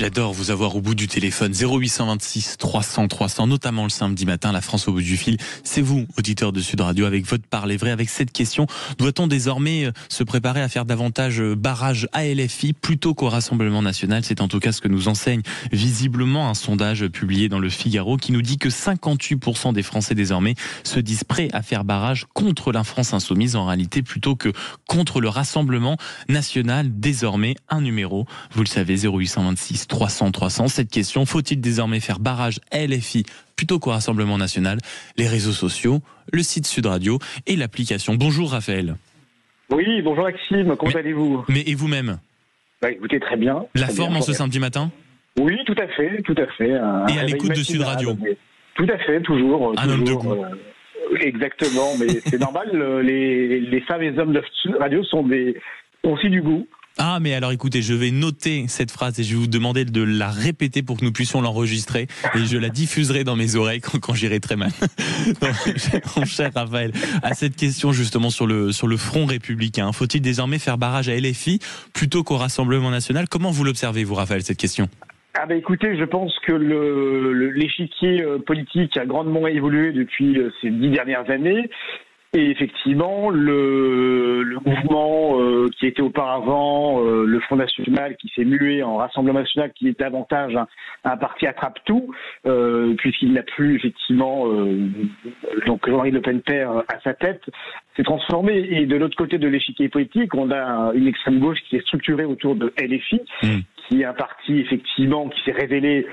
J'adore vous avoir au bout du téléphone. 0826 300 300, notamment le samedi matin, la France au bout du fil. C'est vous, auditeur de Sud Radio, avec votre parler vrai, avec cette question. Doit-on désormais se préparer à faire davantage barrage à LFI plutôt qu'au Rassemblement National? C'est en tout cas ce que nous enseigne visiblement un sondage publié dans le Figaro qui nous dit que 58% des Français désormais se disent prêts à faire barrage contre la France insoumise en réalité plutôt que contre le Rassemblement National. Désormais, un numéro, vous le savez, 0826 300 300. Cette question, faut-il désormais faire barrage à LFI plutôt qu'au Rassemblement National? Les réseaux sociaux, le site Sud Radio et l'application. Bonjour Raphaël. Oui, bonjour Maxime, comment allez-vous? Mais et vous-même? Écoutez, très bien. La très forme bien, en ce samedi matin? Oui, tout à fait. Et à l'écoute de Sud Radio? Tout à fait, toujours. Un homme de goût. Exactement, mais c'est normal, les femmes et les hommes de Sud Radio ont aussi du goût. Ah, mais alors écoutez, je vais noter cette phrase et je vais vous demander de la répéter pour que nous puissions l'enregistrer et je la diffuserai dans mes oreilles quand j'irai très mal. Mon cher Raphaël, à cette question justement sur le front républicain, faut-il désormais faire barrage à LFI plutôt qu'au Rassemblement National? Comment vous l'observez, vous, Raphaël, cette question? Écoutez, je pense que l'échiquier politique a grandement évolué depuis ces 10 dernières années. Et effectivement, le mouvement qui était auparavant le Front National, qui s'est mué en Rassemblement National, qui est davantage un parti attrape-tout, puisqu'il n'a plus effectivement donc Jean-Marie Le Pen père à sa tête, s'est transformé. Et de l'autre côté de l'échiquier politique, on a une extrême gauche qui est structurée autour de LFI, qui est un parti effectivement qui s'est révélé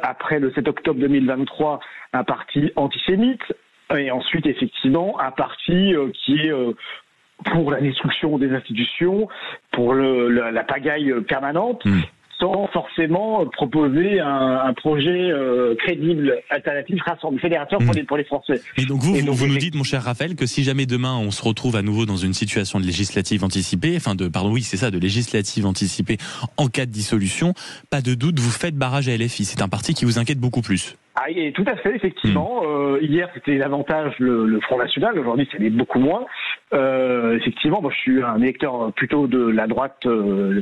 après le 7 octobre 2023 un parti antisémite. Et ensuite, effectivement, un parti qui est pour la destruction des institutions, pour la pagaille permanente, sans forcément proposer un projet crédible, alternatif, fédérateur pour les Français. Et donc vous nous dites, mon cher Raphaël, que si jamais demain on se retrouve à nouveau dans une situation de législative anticipée, de législative anticipée en cas de dissolution, pas de doute, vous faites barrage à LFI. C'est un parti qui vous inquiète beaucoup plus. Et tout à fait, effectivement. Hier, c'était davantage le Front National. Aujourd'hui, c'est beaucoup moins. Effectivement, moi, je suis un électeur plutôt de la droite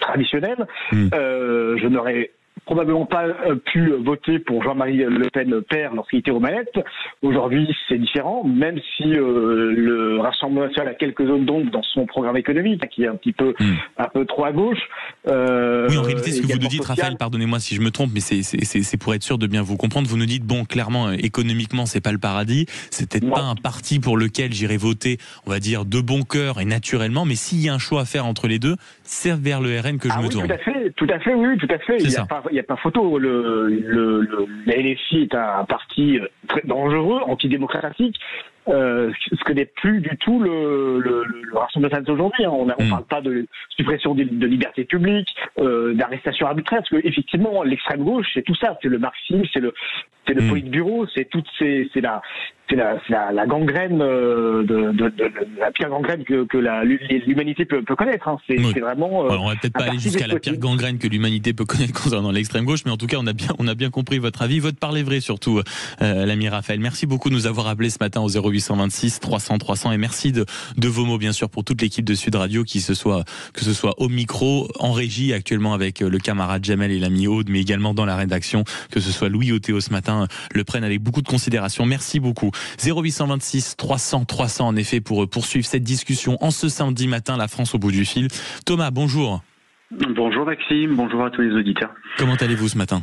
traditionnelle. Je n'aurais probablement pas pu voter pour Jean-Marie Le Pen père lorsqu'il était aux manettes. Aujourd'hui, c'est différent, même si le Rassemblement national a quelques zones d'ombre dans son programme économique, qui est un peu trop à gauche. Oui, en réalité, ce que vous nous dites, Raphaël, pardonnez-moi si je me trompe, mais c'est pour être sûr de bien vous comprendre. Vous nous dites, bon, clairement, économiquement, c'est pas le paradis. C'est peut-être pas un parti pour lequel j'irai voter, on va dire, de bon cœur et naturellement. Mais s'il y a un choix à faire entre les deux, c'est vers le RN que je me tourne. Tout à fait, oui, tout à fait. Il n'y a pas photo. Le LFI est un parti très dangereux, antidémocratique. Ce que n'est plus du tout le Rassemblement national d'aujourd'hui. On ne parle pas de suppression de liberté publique, d'arrestation arbitraire, parce que effectivement l'extrême gauche, c'est tout ça, c'est le marxisme, c'est le politburo, c'est la gangrène la pire gangrène que l'humanité peut connaître. C'est vraiment. Alors, on va peut-être pas aller jusqu'à la pire gangrène que l'humanité peut connaître concernant l'extrême gauche, mais en tout cas, on a bien compris votre avis, votre parler vrai surtout, l'ami Raphaël. Merci beaucoup de nous avoir appelé ce matin au 0826 300 300 et merci de vos mots bien sûr pour toute l'équipe de Sud Radio, que ce soit au micro, en régie actuellement avec le camarade Jamel et l'ami Aude, mais également dans la rédaction, que ce soit Louis Othéo ce matin, le prennent avec beaucoup de considération. Merci beaucoup. 0826 300 300 en effet pour poursuivre cette discussion en ce samedi matin, la France au bout du fil. Thomas, bonjour. Bonjour Maxime, bonjour à tous les auditeurs. Comment allez-vous ce matin ?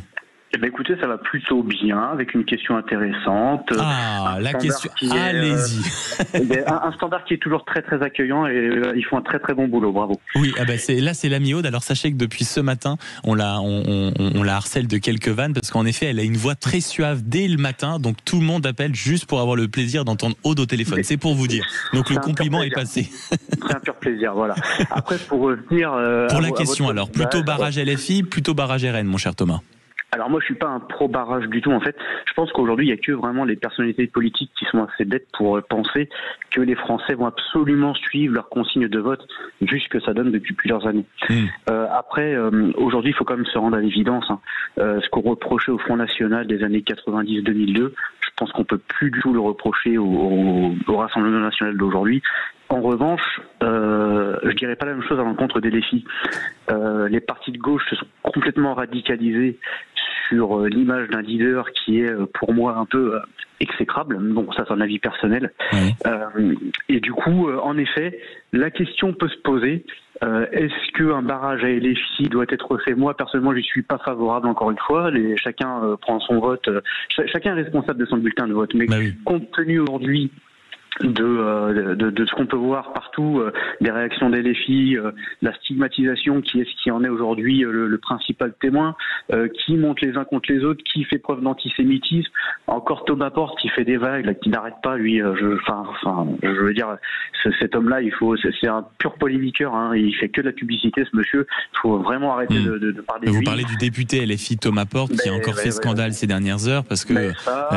Écoutez, ça va plutôt bien, avec une question intéressante. La question, allez-y. Un standard qui est toujours très très accueillant et ils font un très très bon boulot, bravo. Oui, c'est l'ami Aude. Alors sachez que depuis ce matin, on la harcèle de quelques vannes parce qu'en effet, elle a une voix très suave dès le matin, donc tout le monde appelle juste pour avoir le plaisir d'entendre Aude au téléphone. C'est pour vous dire. Donc le compliment est passé. C'est un pur plaisir, voilà. Après, pour revenir... pour la question alors, plutôt barrage LFI, plutôt barrage RN, mon cher Thomas. Alors moi je suis pas un pro-barrage du tout en fait. Je pense qu'aujourd'hui il y a que vraiment les personnalités politiques qui sont assez bêtes pour penser que les Français vont absolument suivre leurs consignes de vote vu ce que ça donne depuis plusieurs années. Après aujourd'hui il faut quand même se rendre à l'évidence. Ce qu'on reprochait au Front National des années 90-2002, je pense qu'on peut plus du tout le reprocher au Rassemblement National d'aujourd'hui. En revanche, je dirais pas la même chose à l'encontre des LFI. Les partis de gauche se sont complètement radicalisés sur l'image d'un leader qui est pour moi un peu exécrable. Bon, ça c'est un avis personnel. Et du coup, en effet, la question peut se poser. Est-ce qu'un barrage à LFI doit être fait? Moi, personnellement, je ne suis pas favorable, encore une fois. Chacun prend son vote. Chacun est responsable de son bulletin de vote. Mais compte tenu aujourd'hui de ce qu'on peut voir partout, des réactions des LFI, la stigmatisation qui en est aujourd'hui le principal témoin, qui monte les uns contre les autres, qui fait preuve d'antisémitisme, encore Thomas Porte qui fait des vagues, là, qui n'arrête pas, lui, je veux dire, cet homme-là, c'est un pur polémiqueur, hein, il fait que de la publicité, ce monsieur, il faut vraiment arrêter de parler de lui. Vous parlez du député LFI Thomas Porte qui a encore fait scandale ces dernières heures, parce que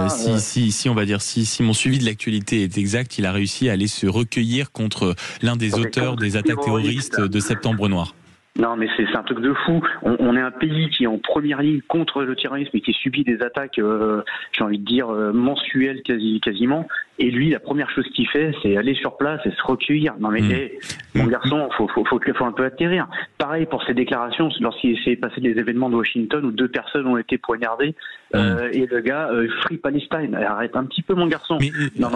si on va dire, si mon suivi de l'actualité est exact, il a réussi à aller se recueillir contre l'un des auteurs des attaques terroristes de Septembre Noir. Non, mais c'est un truc de fou. On est un pays qui est en première ligne contre le terrorisme et qui subit des attaques, j'ai envie de dire, mensuelles quasiment. Et lui, la première chose qu'il fait, c'est aller sur place et se recueillir. Non mais mon garçon, faut un peu atterrir. Pareil pour ses déclarations lorsqu'il s'est passé des événements de Washington où 2 personnes ont été poignardées et le gars Free Palestine. Arrête un petit peu, mon garçon. Mais, non.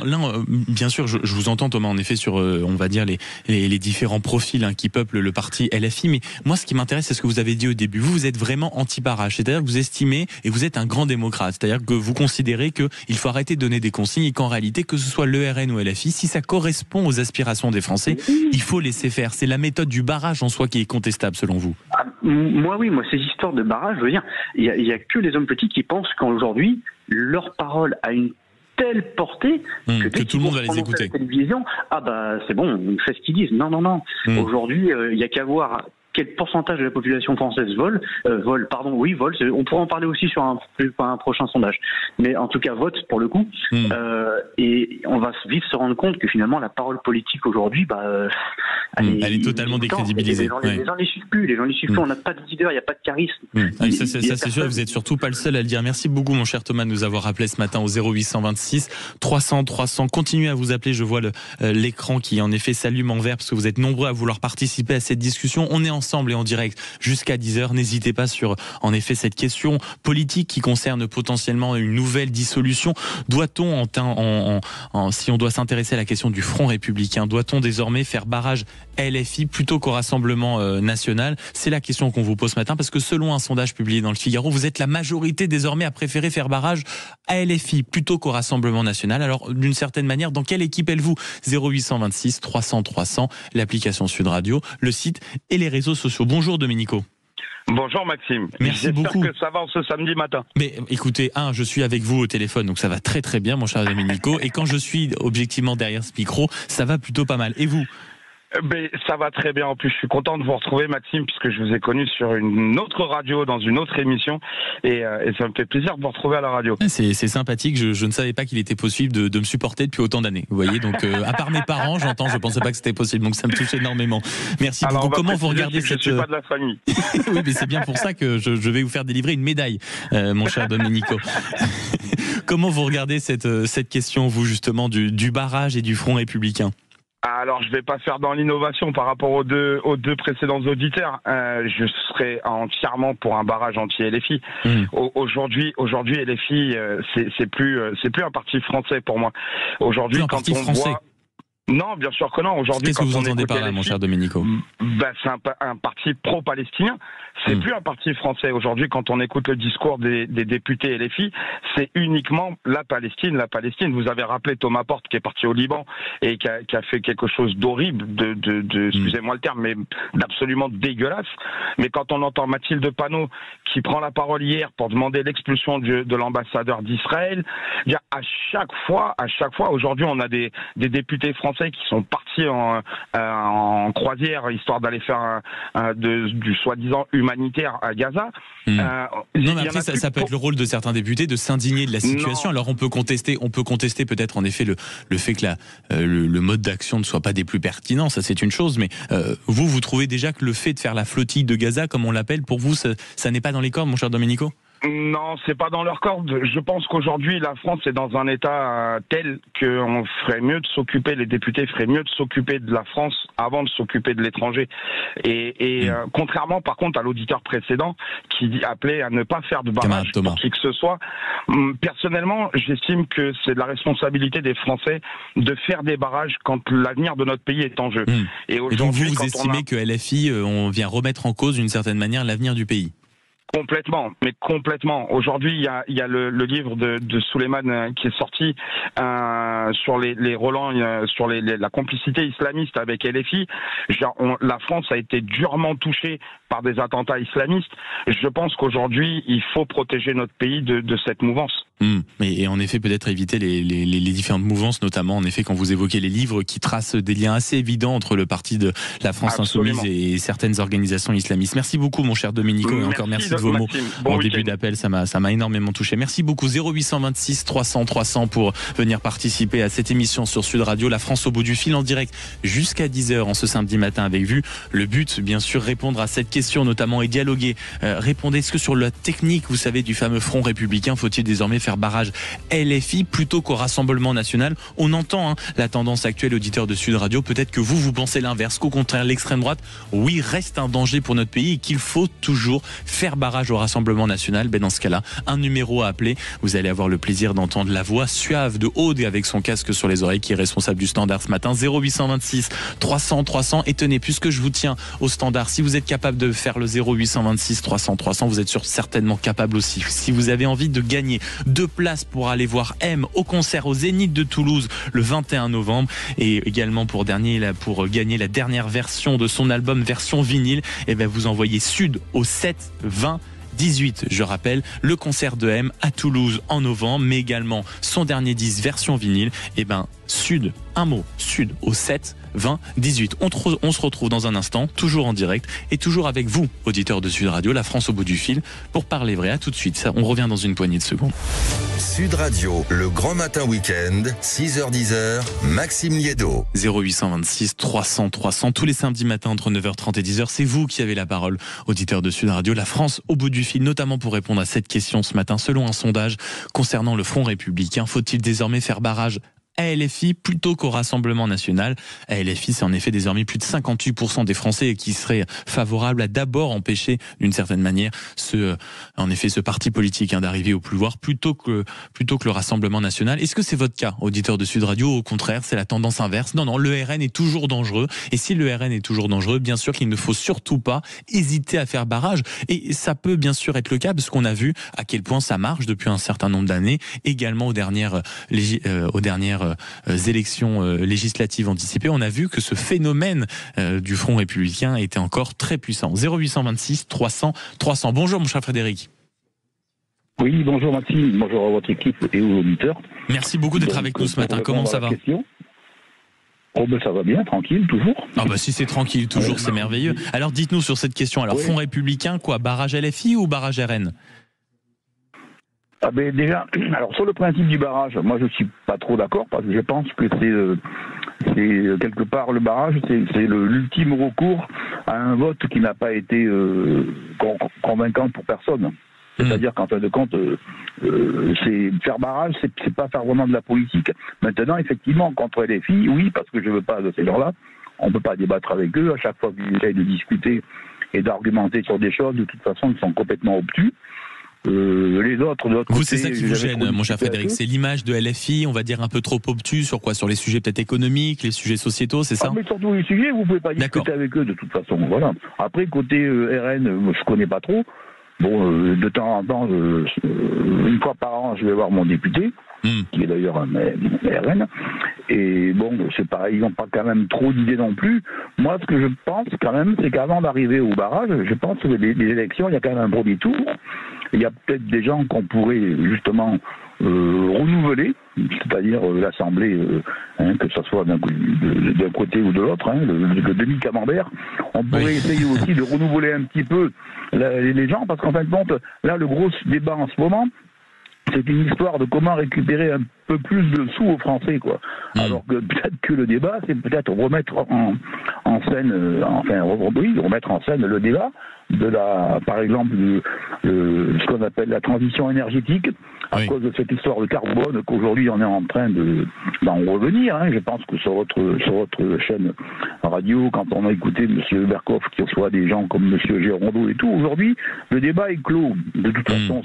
Là, bien sûr, je vous entends, Thomas, en effet, sur on va dire les différents profils qui peuplent le parti LFI. Mais moi, ce qui m'intéresse, c'est ce que vous avez dit au début. Vous êtes vraiment anti-barrage, c'est-à-dire que vous estimez et vous êtes un grand démocrate, c'est-à-dire que vous considérez que il faut arrêter de donner des consignes et qu'en réalité, que ce soit l'ERN ou LFI, si ça correspond aux aspirations des Français, il faut laisser faire. C'est la méthode du barrage en soi qui est contestable, selon vous. Moi, ces histoires de barrage, je veux dire, il y a que les hommes politiques qui pensent qu'aujourd'hui, leur parole a une telle portée que tout le monde va les écouter. La télévision, c'est bon, on fait ce qu'ils disent. Non. Aujourd'hui, il y a qu'à voir quel pourcentage de la population française vole. On pourra en parler aussi sur un prochain sondage. Mais en tout cas, vote pour le coup. Et on va vite se rendre compte que finalement, la parole politique aujourd'hui, elle est totalement décrédibilisée. Les gens les suivent plus. On n'a pas de leader, il n'y a pas de charisme. Ça c'est sûr, vous n'êtes surtout pas le seul à le dire. Merci beaucoup, mon cher Thomas, de nous avoir appelé ce matin au 0826 300 300. Continuez à vous appeler. Je vois l'écran qui, en effet, s'allume en vert parce que vous êtes nombreux à vouloir participer à cette discussion. On est ensemble et en direct jusqu'à 10h. N'hésitez pas sur, en effet, cette question politique qui concerne potentiellement une nouvelle dissolution. Doit-on, si on doit s'intéresser à la question du Front républicain, doit-on désormais faire barrage LFI plutôt qu'au Rassemblement national? C'est la question qu'on vous pose ce matin, parce que selon un sondage publié dans le Figaro, vous êtes la majorité désormais à préférer faire barrage à LFI plutôt qu'au Rassemblement national. Alors, d'une certaine manière, dans quelle équipe êtes-vous? 0826 300 300, l'application Sud Radio, le site et les réseaux sociaux. Bonjour Domenico. Bonjour Maxime. Merci beaucoup. J'espère que ça va ce samedi matin. Mais écoutez, je suis avec vous au téléphone, donc ça va très très bien, mon cher Domenico. Et quand je suis objectivement derrière ce micro, ça va plutôt pas mal. Et vous? Ça va très bien. En plus, je suis content de vous retrouver, Maxime, puisque je vous ai connu sur une autre radio, dans une autre émission, et ça me fait plaisir de vous retrouver à la radio. C'est sympathique. Je ne savais pas qu'il était possible de me supporter depuis autant d'années. Vous voyez, donc à part mes parents, je pensais pas que c'était possible, donc ça me touche énormément. Merci beaucoup. Comment vous regardez cette... Je suis pas de la famille. Oui, mais c'est bien pour ça que je vais vous faire délivrer une médaille, mon cher Domenico. Comment vous regardez cette question, vous, justement, du barrage et du Front républicain? Alors, je vais pas faire dans l'innovation par rapport aux deux précédents auditeurs. Je serais entièrement pour un barrage anti-LFI. Aujourd'hui, LFI, c'est plus un parti français pour moi. Aujourd'hui, quand on voit... Non, bien sûr que non. Aujourd'hui, qu'est-ce que vous entendez par là, mon cher Domenico? C'est un parti pro-palestinien. C'est plus un parti français. Aujourd'hui, quand on écoute le discours des députés LFI, c'est uniquement la Palestine. Vous avez rappelé Thomas Porte qui est parti au Liban et qui a fait quelque chose d'horrible, excusez-moi le terme, mais d'absolument dégueulasse. Mais quand on entend Mathilde Panot qui prend la parole hier pour demander l'expulsion de l'ambassadeur d'Israël, à chaque fois, aujourd'hui, on a des députés français qui sont partis en croisière histoire d'aller faire du soi-disant humanitaire à Gaza. Non, mais après, ça peut être le rôle de certains députés de s'indigner de la situation. Alors on peut contester peut-être en effet le fait que le mode d'action ne soit pas des plus pertinents, ça c'est une chose, mais vous trouvez déjà que le fait de faire la flottille de Gaza, comme on l'appelle, pour vous, ça n'est pas dans les cordes, mon cher Domenico? Non, c'est pas dans leur corde. Je pense qu'aujourd'hui, la France est dans un état tel qu'on ferait mieux de s'occuper, les députés feraient mieux de s'occuper de la France avant de s'occuper de l'étranger. Et contrairement, par contre, à l'auditeur précédent qui appelait à ne pas faire de barrage pour qui que ce soit, personnellement, j'estime que c'est de la responsabilité des Français de faire des barrages quand l'avenir de notre pays est en jeu. Et donc vous estimez que LFI, on vient remettre en cause d'une certaine manière l'avenir du pays? Complètement, mais complètement. Aujourd'hui, il y a le livre de Souleymane qui est sorti sur les relents, sur la complicité islamiste avec LFI. La France a été durement touchée par des attentats islamistes. Je pense qu'aujourd'hui, il faut protéger notre pays de cette mouvance. Et en effet, peut-être éviter les différentes mouvances, notamment en effet quand vous évoquez les livres qui tracent des liens assez évidents entre le parti de la France Insoumise et certaines organisations islamistes. Merci beaucoup mon cher Domenico, et encore merci de vos mots en début d'appel, ça m'a énormément touché. Merci beaucoup. 0826 300 300 pour venir participer à cette émission sur Sud Radio, La France au bout du fil en direct jusqu'à 10h en ce samedi matin avec vous. Le but, bien sûr, répondre à cette question notamment et dialoguer. Répondez, est-ce que sur la technique, vous savez, du fameux Front républicain, faut-il désormais faire barrage LFI plutôt qu'au Rassemblement national? On entend la tendance actuelle, auditeur de Sud Radio. Peut-être que vous pensez l'inverse, qu'au contraire l'extrême droite, oui, reste un danger pour notre pays et qu'il faut toujours faire barrage au Rassemblement national. Dans ce cas-là, un numéro à appeler. Vous allez avoir le plaisir d'entendre la voix suave de Aude avec son casque sur les oreilles qui est responsable du standard ce matin. 0826 300 300. Et tenez, puisque je vous tiens au standard, si vous êtes capable de faire le 0826 300 300, vous êtes certainement capable aussi. Si vous avez envie de gagner 2 places pour aller voir M au concert au Zénith de Toulouse le 21 novembre et également pour gagner la dernière version de son album version vinyle, vous envoyez Sud au 7 20 18. Je rappelle, le concert de M à Toulouse en novembre, mais également son dernier disque version vinyle. Sud, un mot, Sud au 7 20 18. On se retrouve dans un instant, toujours en direct et toujours avec vous, auditeurs de Sud Radio, La France au bout du fil, pour parler vrai. À tout de suite. On revient dans une poignée de secondes. Sud Radio, le grand matin week-end, 6h-10h, Maxime Liédo. 0826 300 300, tous les samedis matins entre 9h30 et 10h. C'est vous qui avez la parole, auditeurs de Sud Radio, La France au bout du fil, notamment pour répondre à cette question ce matin. Selon un sondage concernant le Front républicain, faut-il désormais faire barrage à LFI plutôt qu'au Rassemblement national? À LFI, c'est en effet désormais plus de 58% des Français qui seraient favorables à d'abord empêcher d'une certaine manière ce parti politique d'arriver au pouvoir plutôt que le Rassemblement national. Est-ce que c'est votre cas, auditeur de Sud Radio? Au contraire, c'est la tendance inverse. Non, le RN est toujours dangereux. Et si le RN est toujours dangereux, bien sûr qu'il ne faut surtout pas hésiter à faire barrage. Et ça peut bien sûr être le cas parce qu'on a vu à quel point ça marche depuis un certain nombre d'années, également aux dernières élections législatives anticipées. On a vu que ce phénomène du Front républicain était encore très puissant. 0826 300 300. Bonjour mon cher Frédéric. Oui, bonjour Maxime, bonjour à votre équipe et aux auditeurs. Merci beaucoup d'être avec nous ce matin. Comment ça va? Ça va bien, tranquille, toujours. Si c'est tranquille, toujours, c'est merveilleux. Alors dites-nous sur cette question. Alors Front républicain, quoi? Barrage LFI ou barrage RN? Déjà, alors sur le principe du barrage, moi je suis pas trop d'accord parce que je pense que c'est quelque part le barrage, c'est l'ultime recours à un vote qui n'a pas été convaincant pour personne. C'est-à-dire qu'en fin de compte, c'est faire barrage, c'est pas faire vraiment de la politique. Maintenant, effectivement, contre LFI, oui, parce que je veux pas de ces gens-là, on peut pas débattre avec eux. À chaque fois qu'ils essayent de discuter et d'argumenter sur des choses, de toute façon, ils sont complètement obtus. Les autres, de l'autre côté... C'est ça qui vous gêne, mon cher Frédéric, c'est l'image de LFI, on va dire un peu trop obtus sur quoi? Sur les sujets peut-être économiques, les sujets sociétaux, c'est ça? Mais surtout les sujets, vous pouvez pas discuter avec eux de toute façon, voilà. Après, côté RN, je connais pas trop. De temps en temps, une fois par an, je vais voir mon député, qui est d'ailleurs un RN, et c'est pareil, ils n'ont pas quand même trop d'idées non plus. Moi, ce que je pense quand même, c'est qu'avant d'arriver au barrage, je pense que les élections, il y a quand même un premier tour. Il y a peut-être des gens qu'on pourrait justement renouveler, c'est-à-dire l'Assemblée, que ce soit d'un côté ou de l'autre, le demi-camembert. On pourrait essayer aussi de renouveler un petit peu les gens, parce qu'en fin de compte, là, le gros débat en ce moment, c'est une histoire de comment récupérer un peu plus de sous aux Français, quoi. Alors que peut-être que le débat, c'est peut-être remettre en scène, remettre en scène le débat de par exemple, ce qu'on appelle la transition énergétique, à cause de cette histoire de carbone qu'aujourd'hui on est en train d'en revenir. Je pense que sur votre chaîne radio, quand on a écouté M. Berkoff, qui reçoit des gens comme M. Gérondeau et tout, aujourd'hui, le débat est clos. De toute façon,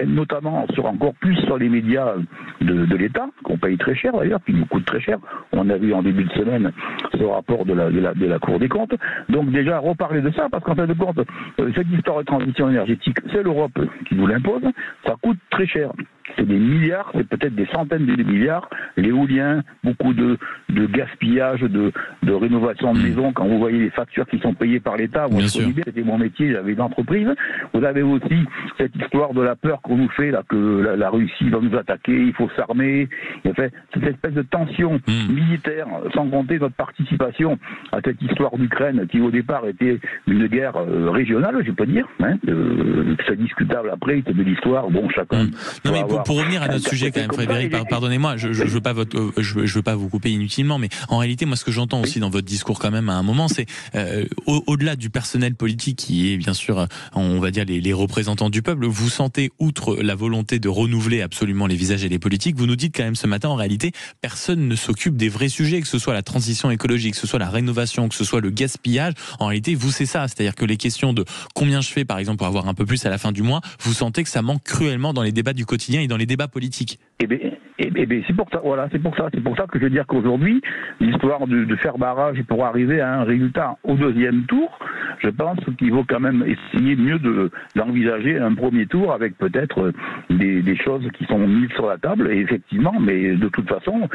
notamment encore plus sur les médias de l'État, qu'on paye très cher d'ailleurs, qui nous coûtent très cher. On a vu en début de semaine ce rapport de la Cour des comptes. Donc déjà, reparler de ça, parce qu'en fin de compte, cette histoire de transition énergétique, c'est l'Europe qui nous l'impose, ça coûte très cher. C'est des milliards, c'est peut-être des centaines de milliards. L'éolien, beaucoup de gaspillage, de rénovation de maisons. Quand vous voyez les factures qui sont payées par l'État, moi c'était mon métier, j'avais une entreprise. Vous avez aussi cette histoire de la peur qu'on nous fait, là, que la Russie va nous attaquer, il faut s'armer. Il y a cette espèce de tension militaire, sans compter notre participation à cette histoire d'Ukraine, qui au départ était une guerre régionale, je peux dire. C'est discutable après, c'est de l'histoire. Bon, chacun. Non, mais pour revenir à notre sujet quand même, Frédéric, pardonnez-moi, je veux pas vous couper inutilement, mais en réalité, moi, ce que j'entends aussi dans votre discours quand même à un moment, c'est au-delà du personnel politique qui est bien sûr, on va dire les représentants du peuple, vous sentez, outre la volonté de renouveler absolument les visages et les politiques, vous nous dites quand même ce matin, en réalité, personne ne s'occupe des vrais sujets, que ce soit la transition écologique, que ce soit la rénovation, que ce soit le gaspillage. En réalité, vous, c'est ça, c'est-à-dire que les questions de combien je fais, par exemple, pour avoir un peu plus à la fin du mois, vous sentez que ça manque cruellement dans les débats du quotidien et dans les débats politiques. Eh bien, c'est pour ça. Voilà, c'est pour ça que je veux dire qu'aujourd'hui, l'histoire de faire barrage pour arriver à un résultat au deuxième tour, je pense qu'il vaut quand même essayer mieux d'envisager un premier tour avec peut-être des choses qui sont mises sur la table. Et effectivement, mais de toute façon,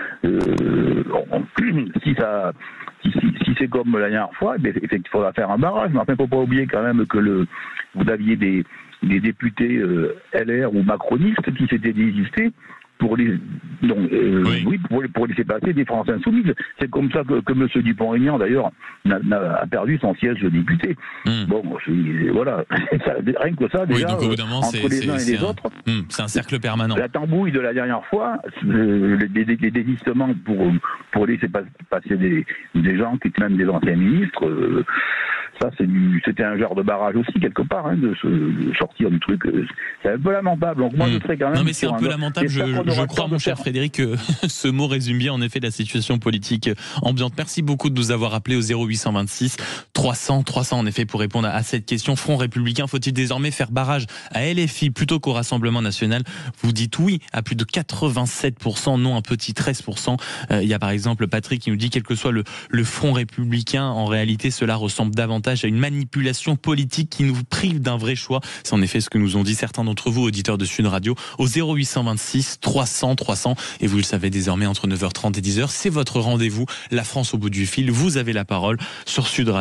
si c'est comme la dernière fois, il faudra faire un barrage. Mais enfin, il ne faut pas oublier quand même que vous aviez des députés LR ou macronistes qui s'étaient désistés pour laisser passer des Français insoumises. C'est comme ça que M. Dupont-Aignan, d'ailleurs, a perdu son siège de député. Bon, voilà. Rien que ça, déjà, donc, au bout d'un moment, entre les uns et les autres... c'est un cercle permanent. La tambouille de la dernière fois, les désistements pour laisser passer des gens qui étaient même des anciens ministres... Ça, c'était un genre de barrage aussi, quelque part, de sortir du truc. C'est un peu lamentable. Donc moi, je serais quand même... Non, mais c'est un peu lamentable. Je crois, mon cher Frédéric, que ce mot résume bien, en effet, la situation politique ambiante. Merci beaucoup de nous avoir appelés au 0826 300 300, en effet, pour répondre à cette question. Front républicain, faut-il désormais faire barrage à LFI plutôt qu'au Rassemblement national? Vous dites oui à plus de 87%, non un petit 13%. Il y a par exemple Patrick qui nous dit, quel que soit le Front républicain, en réalité, cela ressemble davantage à une manipulation politique qui nous prive d'un vrai choix. C'est en effet ce que nous ont dit certains d'entre vous, auditeurs de Sud Radio, au 0826 300 300. Et vous le savez désormais, entre 9h30 et 10h, c'est votre rendez-vous. La France au bout du fil. Vous avez la parole sur Sud Radio.